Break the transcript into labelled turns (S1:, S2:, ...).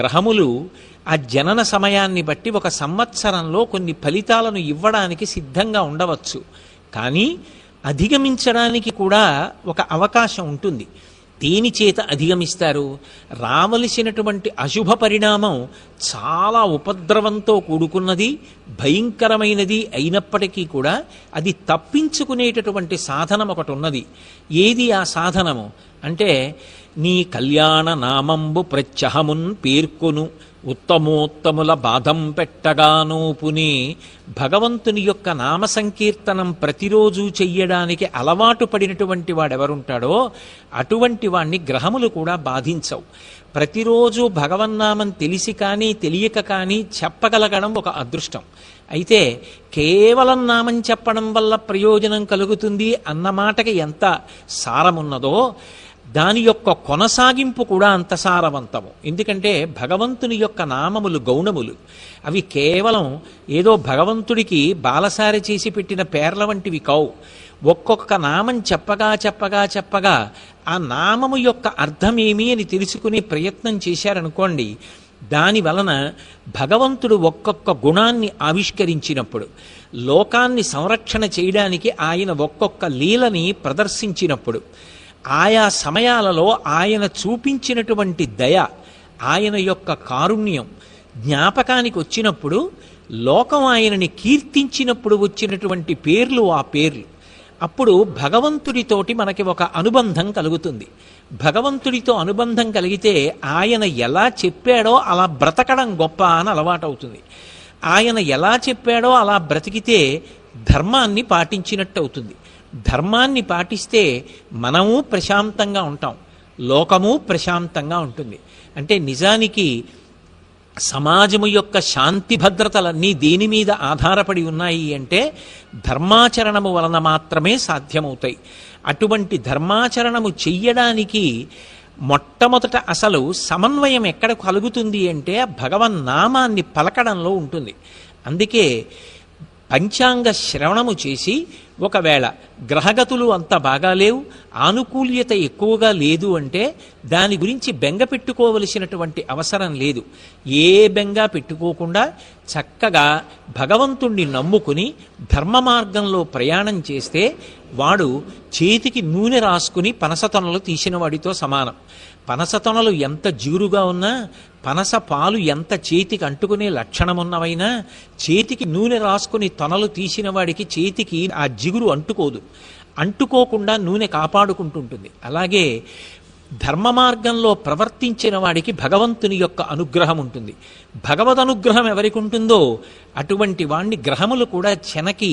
S1: గ్రహములు ఆ జనన సమయాన్ని బట్టి ఒక సంవత్సరంలో కొన్ని ఫలితాలను ఇవ్వడానికి సిద్ధంగా ఉండవచ్చు. కానీ అధిగమించడానికి కూడా ఒక అవకాశం ఉంటుంది. దేని చేత అధిగమిస్తారు? రావలసినటువంటి అశుభ పరిణామం చాలా ఉపద్రవంతో కూడుకున్నది, భయంకరమైనది అయినప్పటికీ కూడా అది తప్పించుకునేటటువంటి సాధనం ఒకటి ఉన్నది. ఏది ఆ సాధనము అంటే, నీ కళ్యాణ నామంబు ప్రత్యహమున్ పేర్కొను ఉత్తమోత్తముల బాధం పెట్టగాను పుని. భగవంతుని యొక్క నామ సంకీర్తనం ప్రతిరోజు చెయ్యడానికి అలవాటు పడినటువంటి వాడెవరుంటాడో అటువంటి వాణ్ణి గ్రహములు కూడా బాధించవు. ప్రతిరోజు భగవన్నామం తెలిసి కానీ తెలియక కానీ చెప్పగలగడం ఒక అదృష్టం. అయితే కేవలం నామం చెప్పడం వల్ల ప్రయోజనం కలుగుతుంది అన్న మాటకి ఎంత సారమున్నదో దాని యొక్క కొనసాగింపు కూడా అంత సారవంతము. ఎందుకంటే భగవంతుని యొక్క నామములు గౌణములు. అవి కేవలం ఏదో భగవంతుడికి బాలసారి చేసి పెట్టిన పేర్ల వంటివి కావు. ఒక్కొక్క నామం చెప్పగా చెప్పగా చెప్పగా ఆ నామము యొక్క అర్థమేమి అని తెలుసుకునే ప్రయత్నం చేశారనుకోండి, దాని వలన భగవంతుడు ఒక్కొక్క గుణాన్ని ఆవిష్కరించినప్పుడు, లోకాన్ని సంరక్షణ చేయడానికి ఆయన ఒక్కొక్క లీలని ప్రదర్శించినప్పుడు, ఆయా సమయాలలో ఆయన చూపించినటువంటి దయ, ఆయన యొక్క కారుణ్యం జ్ఞాపకానికి వచ్చినప్పుడు, లోకం ఆయనని కీర్తించినప్పుడు వచ్చినటువంటి పేర్లు ఆ పేర్లు, అప్పుడు భగవంతుడితోటి మనకి ఒక అనుబంధం కలుగుతుంది. భగవంతుడితో అనుబంధం కలిగితే ఆయన ఎలా చెప్పాడో అలా బ్రతకడం గొప్ప అని అలవాటవుతుంది. ఆయన ఎలా చెప్పాడో అలా బ్రతికితే ధర్మాన్ని పాటించినట్టు అవుతుంది. ధర్మాన్ని పాటిస్తే మనము ప్రశాంతంగా ఉంటాం, లోకము ప్రశాంతంగా ఉంటుంది. అంటే నిజానికి సమాజము యొక్క శాంతి భద్రతలన్నీ దేని మీద ఆధారపడి ఉన్నాయి అంటే ధర్మాచరణము వలన మాత్రమే సాధ్యమవుతాయి. అటువంటి ధర్మాచరణము చెయ్యడానికి మొట్టమొదట అసలు సమన్వయం ఎక్కడ కలుగుతుంది అంటే భగవన్నామాన్ని పలకడంలో ఉంటుంది. అందుకే పంచాంగ శ్రవణము చేసి, ఒకవేళ గ్రహగతులు అంత బాగాలేవు, ఆనుకూల్యత ఎక్కువగా లేదు అంటే దాని గురించి బెంగ పెట్టుకోవలసినటువంటి అవసరం లేదు. ఏ బెంగ పెట్టుకోకుండా చక్కగా భగవంతుణ్ణి నమ్ముకుని ధర్మ మార్గంలో ప్రయాణం చేస్తే వాడు చేతికి నూనె రాసుకుని పనసతొనలు తీసిన వాడితో సమానం. పనసతొనలు ఎంత జిగురుగా ఉన్నా, పనస పాలు ఎంత చేతికి అంటుకునే లక్షణమున్నవైనా, చేతికి నూనె రాసుకుని తొనలు తీసిన వాడికి చేతికి ఆ జిగురు అంటుకోదు. అంటుకోకుండా నూనె కాపాడుకుంటుంటుంది. అలాగే ధర్మ మార్గంలో ప్రవర్తించిన వాడికి భగవంతుని యొక్క అనుగ్రహం ఉంటుంది. భగవద్ అనుగ్రహం ఎవరికి ఉంటుందో అటువంటి వాణ్ణి గ్రహములు కూడా చెనకి